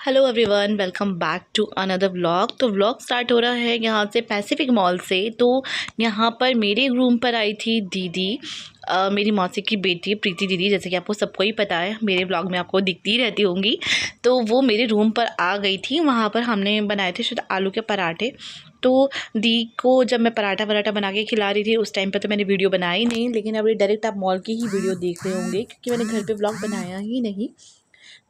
Hello everyone, welcome back to another vlog. तो vlog start हो रहा है यहाँ से पैसिफिक मॉल से। तो यहाँ पर मेरे रूम पर आई थी दीदी, मेरी मौसी की बेटी प्रीति दीदी, जैसे कि आपको सबको ही पता है, मेरे व्लॉग में आपको दिखती रहती होंगी। तो वो मेरे रूम पर आ गई थी। वहाँ पर हमने बनाए थे शायद आलू के पराठे। तो दी को जब मैं पराठा वराठा बना के खिला रही थी उस टाइम पर तो मैंने वीडियो बनाई नहीं, लेकिन अभी डायरेक्ट आप मॉल की ही वीडियो देख रहे होंगे क्योंकि मैंने घर पे व्लॉग बनाया ही नहीं।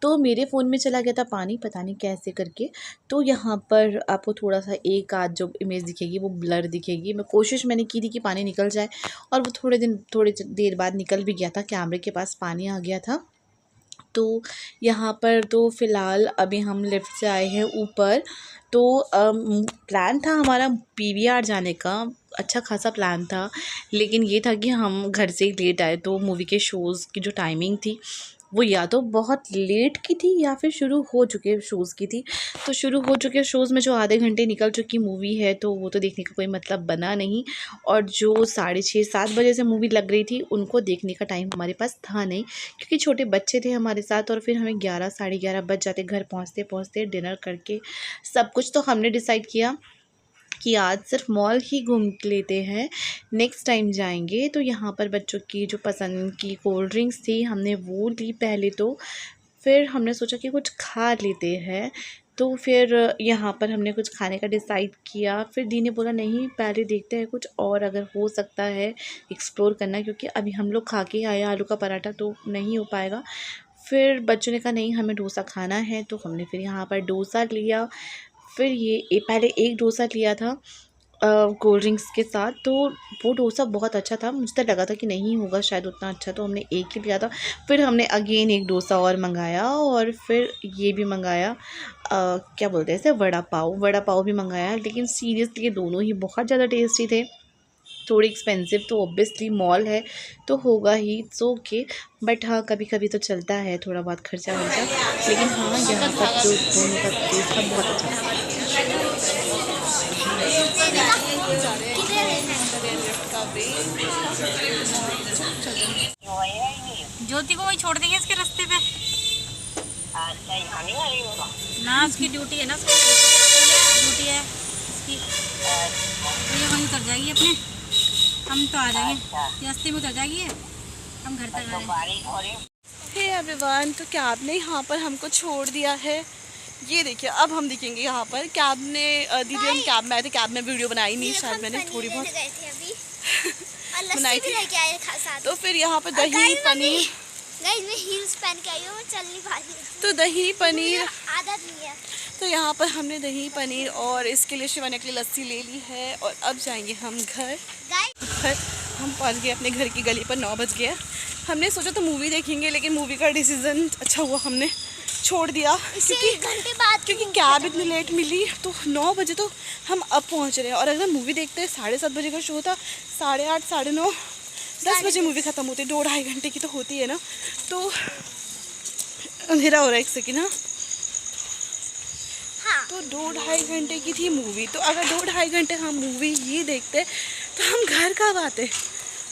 तो मेरे फ़ोन में चला गया था पानी, पता नहीं कैसे करके। तो यहाँ पर आपको थोड़ा-सा एक आध जो इमेज दिखेगी वो ब्लर दिखेगी। मैंने की थी कि पानी निकल जाए, और वो थोड़ी देर बाद निकल भी गया था, कैमरे के पास पानी आ गया था। तो यहाँ पर तो फ़िलहाल अभी हम लिफ्ट से आए हैं ऊपर। तो प्लान था हमारा पीवीआर जाने का, अच्छा खासा प्लान था, लेकिन ये था कि हम घर से ही लेट आए। तो मूवी के शोज़ की जो टाइमिंग थी वो या तो बहुत लेट की थी या फिर शुरू हो चुके शोज़ की थी। तो शुरू हो चुके शोज़ में जो आधे घंटे निकल चुकी मूवी है तो वो तो देखने का कोई मतलब बना नहीं, और जो 6:30-7 बजे से मूवी लग रही थी उनको देखने का टाइम हमारे पास था नहीं, क्योंकि छोटे बच्चे थे हमारे साथ। और फिर हमें 11 साढ़े 11 बज जाते घर पहुँचते पहुँचते, डिनर करके सब कुछ। तो हमने डिसाइड किया कि आज सिर्फ मॉल ही घूम लेते हैं, नेक्स्ट टाइम जाएंगे। तो यहाँ पर बच्चों की जो पसंद की कोल्ड ड्रिंक्स थी हमने वो ली पहले। तो फिर हमने सोचा कि कुछ खा लेते हैं। तो फिर यहाँ पर हमने कुछ खाने का डिसाइड किया। फिर दी ने बोला नहीं, पहले देखते हैं कुछ और अगर हो सकता है एक्सप्लोर करना, क्योंकि अभी हम लोग खा के आए आलू का पराठा तो नहीं हो पाएगा। फिर बच्चों ने कहा नहीं, हमें डोसा खाना है। तो हमने फिर यहाँ पर डोसा लिया। फिर पहले एक डोसा लिया था कोल्ड ड्रिंक्स के साथ। तो वो डोसा बहुत अच्छा था, मुझे तो लगा था कि नहीं होगा शायद उतना अच्छा, तो हमने एक ही लिया था। फिर हमने अगेन एक डोसा और मंगाया, और फिर ये भी मंगाया, क्या बोलते हैं इसे, वड़ा पाव भी मंगाया। लेकिन सीरियसली ये दोनों ही बहुत ज़्यादा टेस्टी थे। थोड़ी एक्सपेंसिव तो ऑब्वियसली मॉल है तो होगा ही, इट्स ओके। बट हाँ, कभी कभी तो चलता है थोड़ा बहुत खर्चा वर्चा। लेकिन हाँ, यहाँ पर जो दोनों का टेस्ट था बहुत अच्छा था। ज्योति को वही छोड़ देंगे इसके रास्ते पे। ना उसकी ड्यूटी है ना, उसकी ड्यूटी है इसकी, तो ये वहीं उतर जाएगी अपने, हम तो आ जाएंगे रास्ते में, उतर जाएगी ये, हम घर तक आ जाएंगे। हे एवरीवन, तो कैब ने यहाँ पर हमको छोड़ दिया है। ये देखिए, अब हम दिखेंगे यहाँ पर। कैब ने दीदी हम कैब में आए थे, कैब में वीडियो बनाई नहीं, शायद मैंने थोड़ी बहुत बनाई थी। तो फिर यहाँ पर दही पनीर, मैं हील्स पहन के आई हूँ, मैं चल नहीं पा रही। तो दही पनीर आदत नहीं है। तो यहाँ पर हमने दही पनीर और इसके लिए शिवानी के लिए लस्सी ले ली है। और अब जाएंगे हम घर। हम पहुँच गए अपने घर की गली पर, 9 बज गया। हमने सोचा तो मूवी देखेंगे, लेकिन मूवी का डिसीज़न अच्छा हुआ हमने छोड़ दिया, क्योंकि कैब इतनी लेट मिली। तो 9 बजे तो हम अब पहुँच रहे हैं, और अगर मूवी देखते हैं 7:30 बजे का शो था, 8:30 9:30 10 बजे मूवी ख़त्म होती है, 2-2.5 घंटे की तो होती है ना। तो अंधेरा हो रहा है, एक सेकेंड। हाँ, तो 2-2.5 घंटे की थी मूवी। तो अगर 2-2.5 घंटे हम मूवी ये देखते तो हम घर कब आते,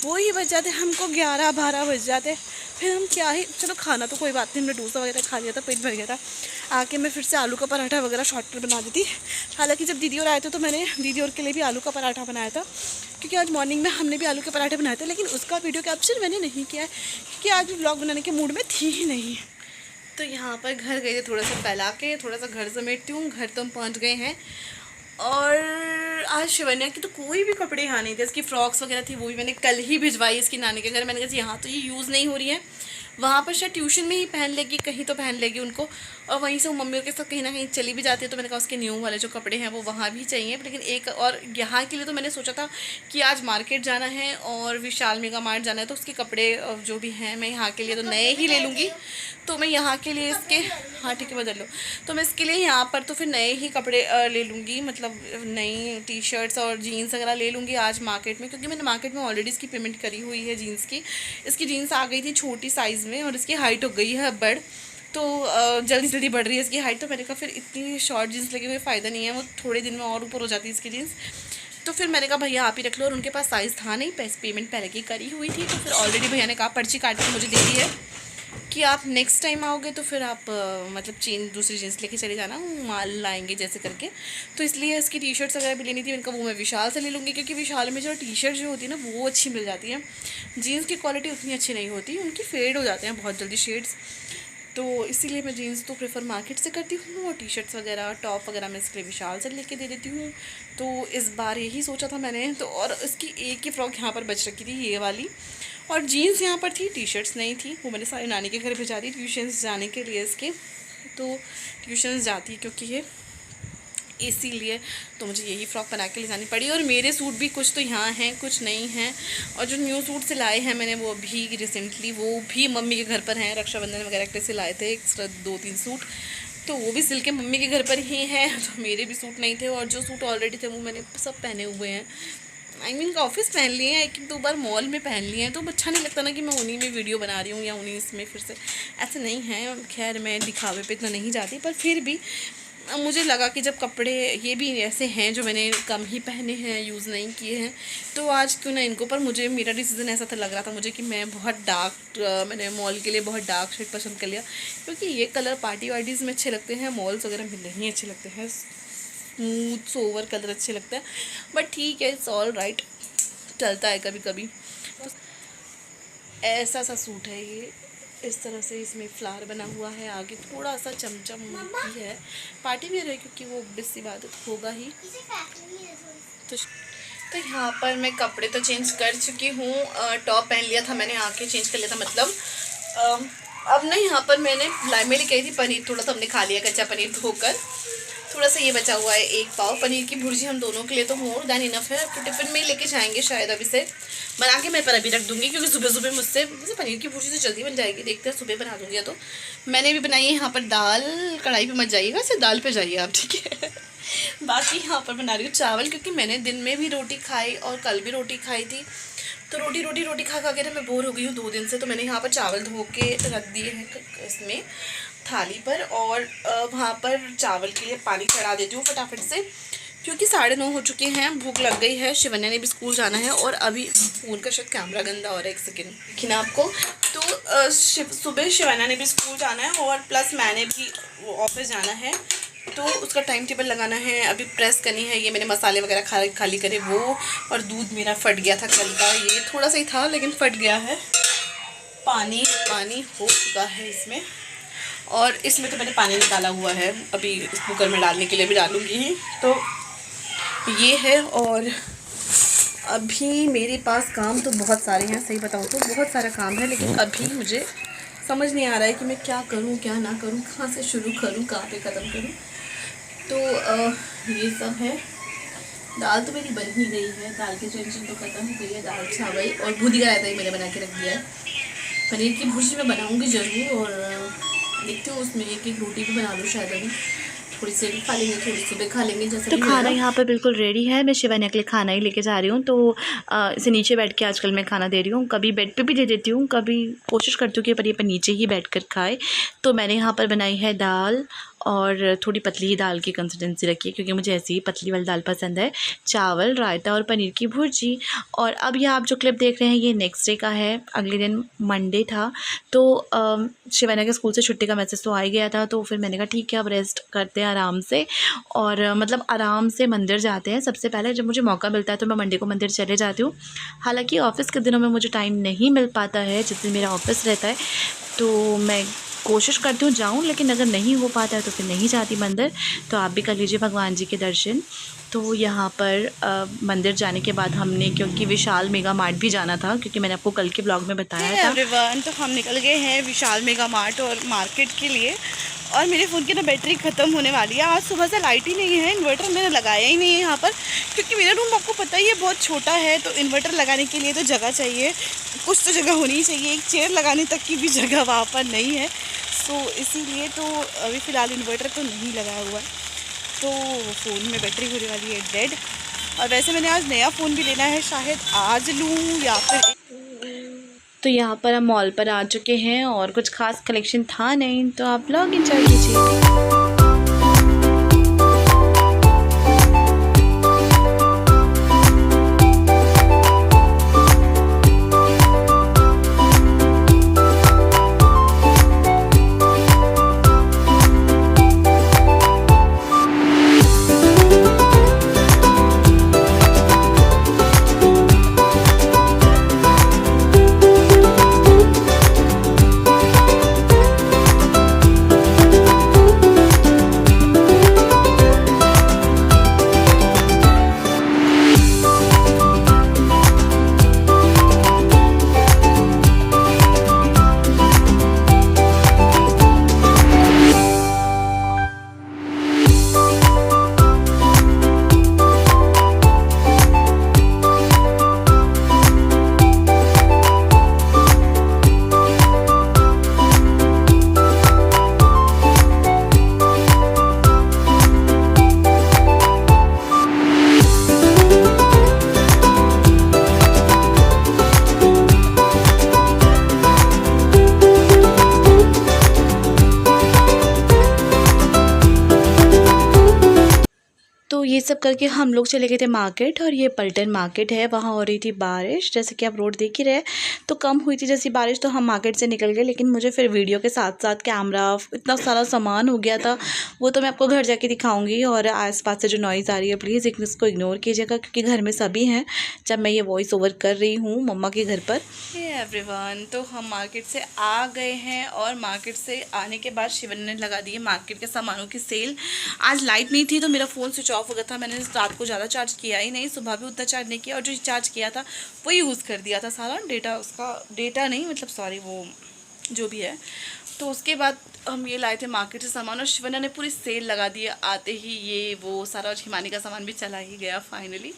वो ही बच जाते हमको, 11-12 बज जाते। फिर हम क्या ही, चलो खाना तो कोई बात नहीं, हमने डोसा वगैरह खा लिया था, पेट भर गया था। आके मैं फिर से आलू का पराठा वगैरह शॉर्टकट बना देती। हालांकि जब दीदी और आए थे तो मैंने दीदी और के लिए भी आलू का पराठा बनाया था, क्योंकि आज मॉर्निंग में हमने भी आलू के पराठे बनाए थे, लेकिन उसका वीडियो कैप्चर मैंने नहीं किया है, क्योंकि आज भी व्लॉग बनाने के मूड में थी ही नहीं। तो यहाँ पर घर गए थे, थोड़ा सा फैला के, थोड़ा सा घर समेटती हूँ। घर तो हम पहुँच गए हैं। और आज शिवन्या की तो कोई भी कपड़े यहाँ नहीं थे, इसकी फ्रॉक्स वगैरह थी वो भी मैंने कल ही भिजवाई इसकी नानी के घर। मैंने कहा यहाँ तो ये यूज़ नहीं हो रही है, वहाँ पर शायद ट्यूशन में ही पहन लेगी, कहीं तो पहन लेगी उनको, और वहीं से वो मम्मी के साथ कहीं ना कहीं चली भी जाती है। तो मैंने कहा उसके न्यू वाले जो कपड़े हैं वो वहाँ भी चाहिए। लेकिन एक और यहाँ के लिए तो मैंने सोचा था कि आज मार्केट जाना है और विशाल मेगा मार्ट जाना है, तो उसके कपड़े जो भी हैं मैं यहाँ के लिए तो नए ही ले लूँगी। तो मैं यहाँ के लिए इसके, हाँ ठीक है बदल लो, तो मैं इसके लिए यहाँ पर तो फिर नए ही कपड़े ले लूँगी, मतलब नई टी-शर्ट्स और जीन्स वगैरह ले लूँगी आज मार्केट में, क्योंकि मैंने मार्केट में ऑलरेडी इसकी पेमेंट करी हुई है जीन्स की। इसकी जीन्स आ गई थी छोटी साइज़ में, और इसकी हाइट हो गई है बढ़, तो जल्दी जल्दी बढ़ रही है इसकी हाइट। तो मैंने कहा फिर इतनी शॉर्ट जीन्स लगे हुए फ़ायदा नहीं है, वो थोड़े दिन में और ऊपर हो जाती है इसकी जीन्स। तो फिर मैंने कहा भैया आप ही रख लो, और उनके पास साइज़ था नहीं, पेमेंट पहले की करी हुई थी। तो फिर ऑलरेडी भैया ने कहा पर्ची काट के मुझे दे दी है कि आप नेक्स्ट टाइम आओगे तो फिर आप मतलब दूसरी जीन्स लेके चले जाना, माल लाएंगे जैसे करके। तो इसलिए इसकी टी शर्ट्स वगैरह भी लेनी थी इनका, वो मैं विशाल से ले लूँगी, क्योंकि विशाल में जो टी शर्ट जो होती है ना वो अच्छी मिल जाती है। जीन्स की क्वालिटी उतनी अच्छी नहीं होती, उनकी फेड हो जाते हैं बहुत जल्दी शेड्स। तो इसीलिए मैं जीन्स तो प्रेफर मार्केट से करती हूँ, और टी शर्ट्स वगैरह टॉप वगैरह मैं इसके लिए विशाल से लेके दे देती हूँ। तो इस बार यही सोचा था मैंने। तो और इसकी एक ही फ्रॉक यहाँ पर बच रखी थी, ये वाली, और जीन्स यहाँ पर थी, टी शर्ट्स नहीं थी। वो मैंने सारी नानी के घर भिजा दी ट्यूशन्स जाने के लिए इसके। तो ट्यूशन्स जाती है क्योंकि ये, इसीलिए तो मुझे यही फ़्रॉक बना के ले जानी पड़ी। और मेरे सूट भी कुछ तो यहाँ हैं, कुछ नहीं हैं। और जो न्यू सूट सिलाए हैं मैंने वो भी रिसेंटली, वो भी मम्मी के घर पर हैं। रक्षाबंधन वगैरह के सिलाए थे एक्स्ट्रा 2-3 सूट, तो वो भी सिल के मम्मी के घर पर ही हैं। तो मेरे भी सूट नहीं थे, और जो सूट ऑलरेडी थे वो मैंने सब पहने हुए हैं। आई मीन ऑफिस पहन लिए हैं, 1-2 बार मॉल में पहन लिए हैं। तो अच्छा नहीं लगता ना कि मैं उन्हीं में वीडियो बना रही हूँ या उन्हीं इसमें फिर से, ऐसे नहीं है। खैर मैं दिखावे पे इतना नहीं जाती, पर फिर भी मुझे लगा कि जब कपड़े ये भी ऐसे हैं जो मैंने कम ही पहने हैं, यूज़ नहीं किए हैं, तो आज क्यों ना इनको। पर मुझे मेरा डिसीज़न ऐसा था, लग रहा था मुझे कि मैं बहुत डार्क, मैंने मॉल के लिए बहुत डार्क शेड पसंद कर लिया, क्योंकि ये कलर पार्टी वार्टीज़ में अच्छे लगते हैं, मॉल्स वगैरह में नहीं अच्छे लगते हैं। स्मूथ सोवर कलर अच्छे लगते हैं, बट ठीक है, इट्स ऑल राइट, चलता है कभी कभी। तो ऐसा सा सूट है ये, इस तरह से इसमें फ्लावर बना हुआ है, आगे थोड़ा सा चमचम भी है, पार्टी वेयर है क्योंकि वो ऑब्वियस सी बात होगा ही। तो यहाँ पर मैं कपड़े तो चेंज कर चुकी हूँ, टॉप पहन लिया था मैंने, आके चेंज कर लिया था मतलब। अब ना यहाँ पर मैंने मेरी कही थी पनीर, थोड़ा सा हमने खा लिया कच्चा पनीर धोकर, थोड़ा सा ये बचा हुआ है 1 पाव। पनीर की भुर्जी हम दोनों के लिए तो मोर देन इनफ है। तो टिफ़िन में ही लेके जाएंगे शायद, अभी से बना के मैं पर अभी रख दूँगी, क्योंकि सुबह सुबह मुझसे पनीर की भुर्जी तो जल्दी बन जाएगी, देखते हैं सुबह बना दूँगी। तो मैंने भी बनाई है यहाँ पर दाल, कढ़ाई पे मत जाइएगा, सिर्फ दाल पे जाइए आप, ठीक है। बाकी यहाँ पर बना रही हूँ चावल, क्योंकि मैंने दिन में भी रोटी खाई और कल भी रोटी खाई थी, तो रोटी खा के ना मैं बोर हो गई हूँ 2 दिन से। तो मैंने यहाँ पर चावल धो के रख दिए हैं इसमें थाली पर, और वहाँ पर चावल के लिए पानी चढ़ा देती हूँ फटाफट से, क्योंकि 9:30 हो चुके हैं, भूख लग गई है। शिवन्या ने भी स्कूल जाना है, और अभी फ़ोन का शायद कैमरा गंदा हो रहा है, 1 सेकेंड देखिए आपको। तो सुबह शिवन्या ने भी स्कूल जाना है, और प्लस मैंने भी ऑफिस जाना है, तो उसका टाइम टेबल लगाना है, अभी प्रेस करनी है। ये मैंने मसाले वगैरह खाली करे वो, और दूध मेरा फट गया था कल का, ये थोड़ा सा ही था लेकिन फट गया है। पानी हो चुका है इसमें, और इसमें तो मैंने पानी निकाला हुआ है, अभी इस कुकर में डालने के लिए भी डालूँगी ही। तो ये है, और अभी मेरे पास काम तो बहुत सारे हैं, सही बताऊँ तो बहुत सारा काम है, लेकिन अभी मुझे समझ नहीं आ रहा है कि मैं क्या करूँ क्या ना करूँ, कहाँ से शुरू करूँ, कहाँ पे ख़त्म करूँ। तो ये सब है। दाल तो मेरी बन ही गई है, दाल की टेंशन तो ख़त्म हो गई है। दाल चावल और बूंदी का रायता ही मैंने बना के रख दिया है। पनीर की भुर्जी मैं बनाऊँगी ज़रूर, और देखती हूँ उसमें एक रोटी भी बना लूँ शायद, अभी थोड़ी सी खा लेंगे, थोड़ी सुबह खा लेंगे जैसे। तो खाना यहाँ पर बिल्कुल रेडी है, मैं शिवानी के लिए खाना ही लेके जा रही हूँ। तो इसे नीचे बैठ के आजकल मैं खाना दे रही हूँ, कभी बेड पे भी दे देती हूँ, कभी कोशिश करती हूँ कि पर ये पर नीचे ही बैठ कर खाए। तो मैंने यहाँ पर बनाई है दाल, और थोड़ी पतली ही दाल की कंसिस्टेंसी रखी है, क्योंकि मुझे ऐसी ही पतली वाली दाल पसंद है। चावल, रायता और पनीर की भुर्जी। और अब ये आप जो क्लिप देख रहे हैं ये नेक्स्ट डे का है, अगले दिन मंडे था। तो शिवानी के स्कूल से छुट्टी का मैसेज तो आ ही गया था, तो फिर मैंने कहा ठीक है अब रेस्ट करते हैं आराम से, और मतलब आराम से मंदिर जाते हैं। सबसे पहले जब मुझे मौका मिलता है तो मैं मंडे को मंदिर चले जाती हूँ। हालाँकि ऑफ़िस के दिनों में मुझे टाइम नहीं मिल पाता है, जिस दिन मेरा ऑफ़िस रहता है, तो मैं कोशिश करती हूँ जाऊँ, लेकिन अगर नहीं हो पाता है तो फिर नहीं जाती मंदिर। तो आप भी कर लीजिए भगवान जी के दर्शन। तो यहाँ पर मंदिर जाने के बाद हमने, क्योंकि विशाल मेगा मार्ट भी जाना था, क्योंकि मैंने आपको कल के ब्लॉग में बताया था। एवरीवन, तो हम निकल गए हैं विशाल मेगा मार्ट और मार्केट के लिए, और मेरे फ़ोन की ना बैटरी ख़त्म होने वाली है। आज सुबह से लाइट ही नहीं है, इन्वर्टर मैंने लगाया ही नहीं है यहाँ पर, क्योंकि मेरा रूम आपको पता ही है बहुत छोटा है, तो इन्वर्टर लगाने के लिए तो जगह चाहिए, कुछ तो जगह होनी चाहिए। एक चेयर लगाने तक की भी जगह वहाँ पर नहीं है, तो इसीलिए तो अभी फ़िलहाल इन्वर्टर तो नहीं लगाया हुआ है। तो फ़ोन में बैटरी होने वाली है डेड। और वैसे मैंने आज नया फ़ोन भी लेना है, शायद आज लूँ या फिर। तो यहाँ पर हम मॉल पर आ चुके हैं, और कुछ खास कलेक्शन था नहीं, तो आप लोग एंजॉय कीजिए। तो ये सब करके हम लोग चले गए थे मार्केट, और ये पलटन मार्केट है, वहाँ हो रही थी बारिश, जैसे कि आप रोड देख ही रहे। तो कम हुई थी जैसी बारिश, तो हम मार्केट से निकल गए। लेकिन मुझे फिर वीडियो के साथ साथ कैमरा, इतना सारा सामान हो गया था, वो तो मैं आपको घर जाके दिखाऊंगी। और आसपास से जो नॉइज़ आ रही है प्लीज़ इसको इग्नोर कीजिएगा, क्योंकि घर में सभी हैं जब मैं ये वॉइस ओवर कर रही हूँ मम्मा के घर पर। हे एवरीवन, तो हम मार्केट से आ गए हैं, और मार्केट से आने के बाद शिवन ने लगा दी है मार्केट के सामानों की सेल। आज लाइट नहीं थी तो मेरा फ़ोन स्विच ऑफ हो गया था। मैंने रात को ज़्यादा चार्ज किया ही नहीं, सुबह भी उतना चार्ज नहीं किया, और जो चार्ज किया था वो यूज़ कर दिया था सारा डेटा, उसका डेटा नहीं मतलब सॉरी, वो जो भी है। तो उसके बाद हम ये लाए थे मार्केट से सामान, और शिवना ने पूरी सेल लगा दी है। आते ही ये वो सारा, और हिमानी का सामान भी चला ही गया फाइनली।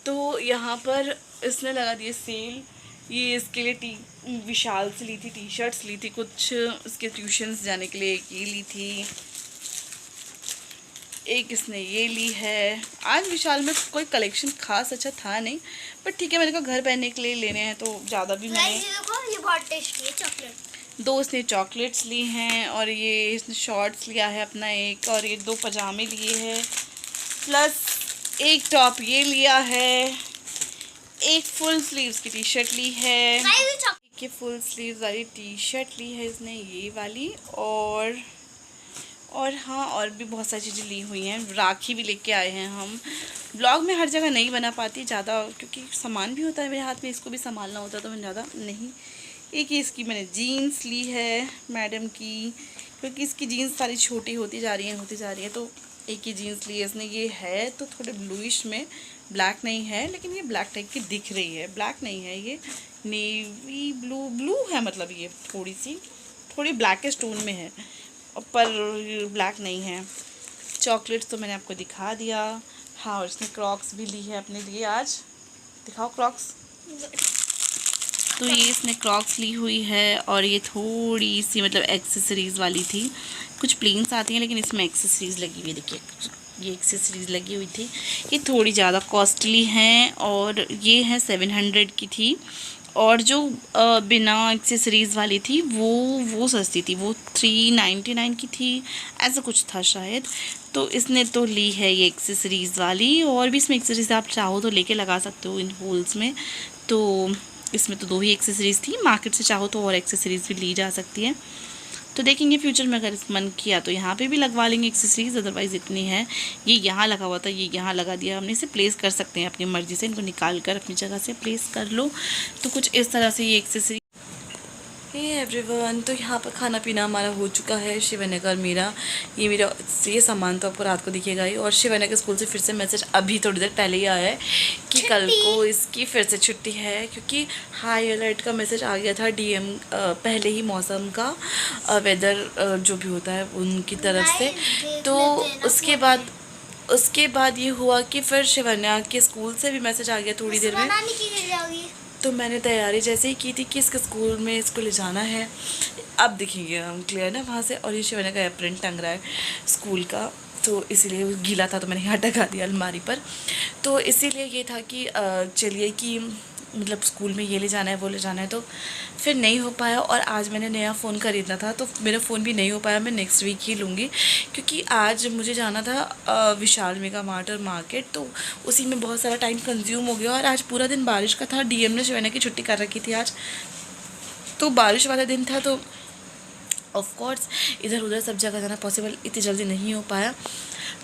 तो यहाँ पर इसने लगा दी है सेल। ये इसके लिए विशाल से ली थी, टी शर्ट्स ली थी कुछ, इसके ट्यूशन्स जाने के लिए ये ली थी, एक इसने ये ली है। आज विशाल में कोई कलेक्शन खास अच्छा था नहीं, बट ठीक है, मैंने कहा घर पहनने के लिए लेने हैं तो ज़्यादा भी मैंने। ये बहुत टेस्टी है चॉकलेट। 2 इसने चॉकलेट्स ली हैं, और ये इसने शॉर्ट्स लिया है अपना एक, और ये 2 पजामे लिए हैं, प्लस एक टॉप ये लिया है, एक फुल स्लीव्स की टी शर्ट ली है, एक फुल स्लीव्स वाली टी शर्ट ली है इसने ये वाली, और हाँ, और भी बहुत सारी चीज़ें ली हुई हैं। राखी भी लेके आए हैं हम। ब्लॉग में हर जगह नहीं बना पाती ज़्यादा, क्योंकि सामान भी होता है मेरे हाथ में, इसको भी संभालना होता है, तो मैं ज़्यादा नहीं। एक ही इसकी मैंने जीन्स ली है मैडम की, क्योंकि इसकी जीन्स सारी छोटी होती जा रही है, तो एक ही जीन्स ली है इसने। ये है तो थोड़े ब्लूइश में, ब्लैक नहीं है, लेकिन ये ब्लैक टाइप की दिख रही है। ब्लैक नहीं है, ये नेवी ब्लू है, मतलब ये थोड़ी ब्लैक स्टोन में है, पर ब्लैक नहीं है। चॉकलेट्स तो मैंने आपको दिखा दिया। हाँ, और इसने क्रॉक्स भी ली है अपने लिए आज। दिखाओ क्रॉक्स। तो ये इसने क्रॉक्स ली हुई है, और ये थोड़ी सी मतलब एक्सेसरीज़ वाली थी। कुछ प्लेन्स आती हैं लेकिन इसमें एक्सेसरीज़ लगी हुई, देखिए ये एक्सेसरीज़ लगी हुई थी। ये थोड़ी ज़्यादा कॉस्टली हैं, और ये है 700 की थी, और जो बिना एक्सेसरीज़ वाली थी वो सस्ती थी, वो 399 की थी, ऐसा कुछ था शायद। तो इसने तो ली है ये एक्सेसरीज़ वाली, और भी इसमें एक्सेसरीज़ आप चाहो तो लेके लगा सकते हो इन होल्स में। तो इसमें तो 2 ही एक्सेसरीज़ थी, मार्केट से चाहो तो और एक्सेसरीज़ भी ली जा सकती है। तो देखेंगे फ्यूचर में अगर मन किया तो यहाँ पे भी लगवा लेंगे एक्सेसरीज़, अदरवाइज़ इतनी है। ये यहाँ लगा हुआ था, ये यहाँ लगा दिया हमने। इसे प्लेस कर सकते हैं अपनी मर्ज़ी से, इनको निकाल कर अपनी जगह से प्लेस कर लो। तो कुछ इस तरह से ये एक्सेसरी। हे एवरीवन, तो यहाँ पर खाना पीना हमारा हो चुका है। शिवन्या का और मेरा ये सामान तो आपको रात को दिखेगा ही। और शिवन्या के स्कूल से फिर से मैसेज अभी थोड़ी देर पहले ही आया है कि कल को इसकी फिर से छुट्टी है, क्योंकि हाई अलर्ट का मैसेज आ गया था डीएम पहले ही, मौसम का वेदर जो भी होता है उनकी तरफ से। तो उसके बाद ये हुआ कि फिर शिवन्या के स्कूल से भी मैसेज आ गया थोड़ी देर में। तो मैंने तैयारी जैसे ही की थी कि इसके स्कूल में इसको ले जाना है। अब दिखेंगे हम क्लियर ना वहाँ से। और ये शिवन्या का एप्रन टंग रहा है स्कूल का, तो इसीलिए गीला था तो मैंने यहाँ टका दिया अलमारी पर। तो इसीलिए ये था कि चलिए कि मतलब स्कूल में ये ले जाना है वो ले जाना है, तो फिर नहीं हो पाया। और आज मैंने नया फ़ोन ख़रीदना था, तो मेरा फ़ोन भी नहीं हो पाया। मैं नेक्स्ट वीक ही लूँगी, क्योंकि आज मुझे जाना था विशाल मेगा मार्ट और मार्केट, तो उसी में बहुत सारा टाइम कंज्यूम हो गया। और आज पूरा दिन बारिश का था, डीएम ने शिवन्या की छुट्टी कर रखी थी आज, तो बारिश वाला दिन था, तो ऑफ कोर्स इधर उधर सब जगह जाना पॉसिबल इतनी जल्दी नहीं हो पाया।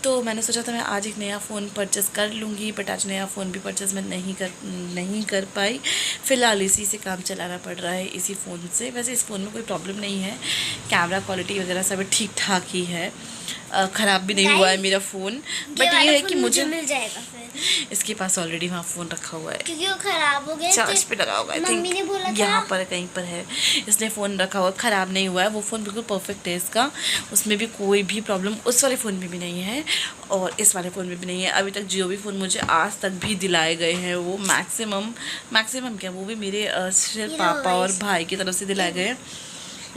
तो मैंने सोचा था मैं आज एक नया फ़ोन परचेज़ कर लूँगी, बट आज नया फ़ोन भी परचेज़ मैं नहीं कर पाई। फ़िलहाल इसी से काम चलाना पड़ रहा है, इसी फ़ोन से। वैसे इस फ़ोन में कोई प्रॉब्लम नहीं है, कैमरा क्वालिटी वगैरह सब ठीक ठाक ही है, ख़राब भी नहीं हुआ है मेरा फ़ोन। बट ये है कि मुझे मिल जाएगा फिर। इसके पास ऑलरेडी वहाँ फ़ोन रखा हुआ है, क्योंकि वो ख़राब हो गया, चार्ज पे लगा होगा, आई थिंक यहाँ पर कहीं पर है। इसने फ़ोन रखा हुआ, ख़राब नहीं हुआ है, वो फ़ोन बिल्कुल परफेक्ट है इसका, उसमें भी कोई भी प्रॉब्लम उस वाले फ़ोन में भी नहीं है और इस वाले फ़ोन में भी नहीं है। अभी तक जो भी फ़ोन मुझे आज तक भी दिलाए गए हैं वो मैक्सिमम क्या, वो भी मेरे सिर्फ पापा और भाई की तरफ से दिलाए गए हैं।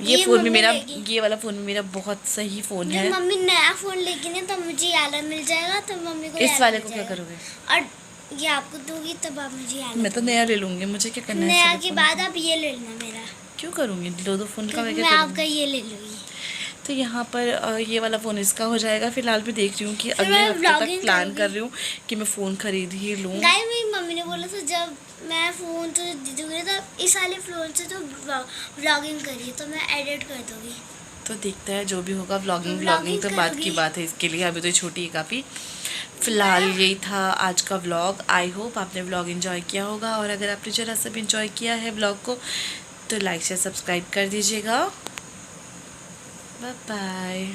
ये फ़ोन भी मेरा, ये वाला फ़ोन भी मेरा बहुत सही फ़ोन है। मम्मी नया फ़ोन लेगी ना तब मुझे याद मिल जाएगा, तो मम्मी को इस वाले को क्या करोगे? और ये आपको दूंगी तब आप मुझे याद। मैं तो नया ले लूँगी, मुझे क्या करना है नया के बाद आप ये ले लेना मेरा। क्यों करूँगी? दो फ़ोन का मैं आपका ये ले लूँगी। तो यहाँ पर ये वाला फ़ोन इसका हो जाएगा। फ़िलहाल मैं देख रही हूँ कि अगले मैं हफ्ते तक vlogging प्लान करूँगी। कर रही हूँ कि मैं फ़ोन खरीद ही लूँ। गाइस मेरी मम्मी ने बोला था जब मैं फ़ोन तो दूँगी तो इस वाले फ़ोन से तो व्लॉगिंग करिए तो मैं एडिट कर दूँगी। तो देखते हैं जो भी होगा। व्लॉगिंग व्लॉगिंग तो बात की करूँगी। बात है, इसके लिए अभी तो छोटी है काफ़ी। फ़िलहाल यही था आज का व्लॉग। आई होप आपने व्लॉग एंजॉय किया होगा, और अगर आपने जरा सा भी एंजॉय किया है व्लॉग को तो लाइक शेयर सब्सक्राइब कर दीजिएगा। Bye bye.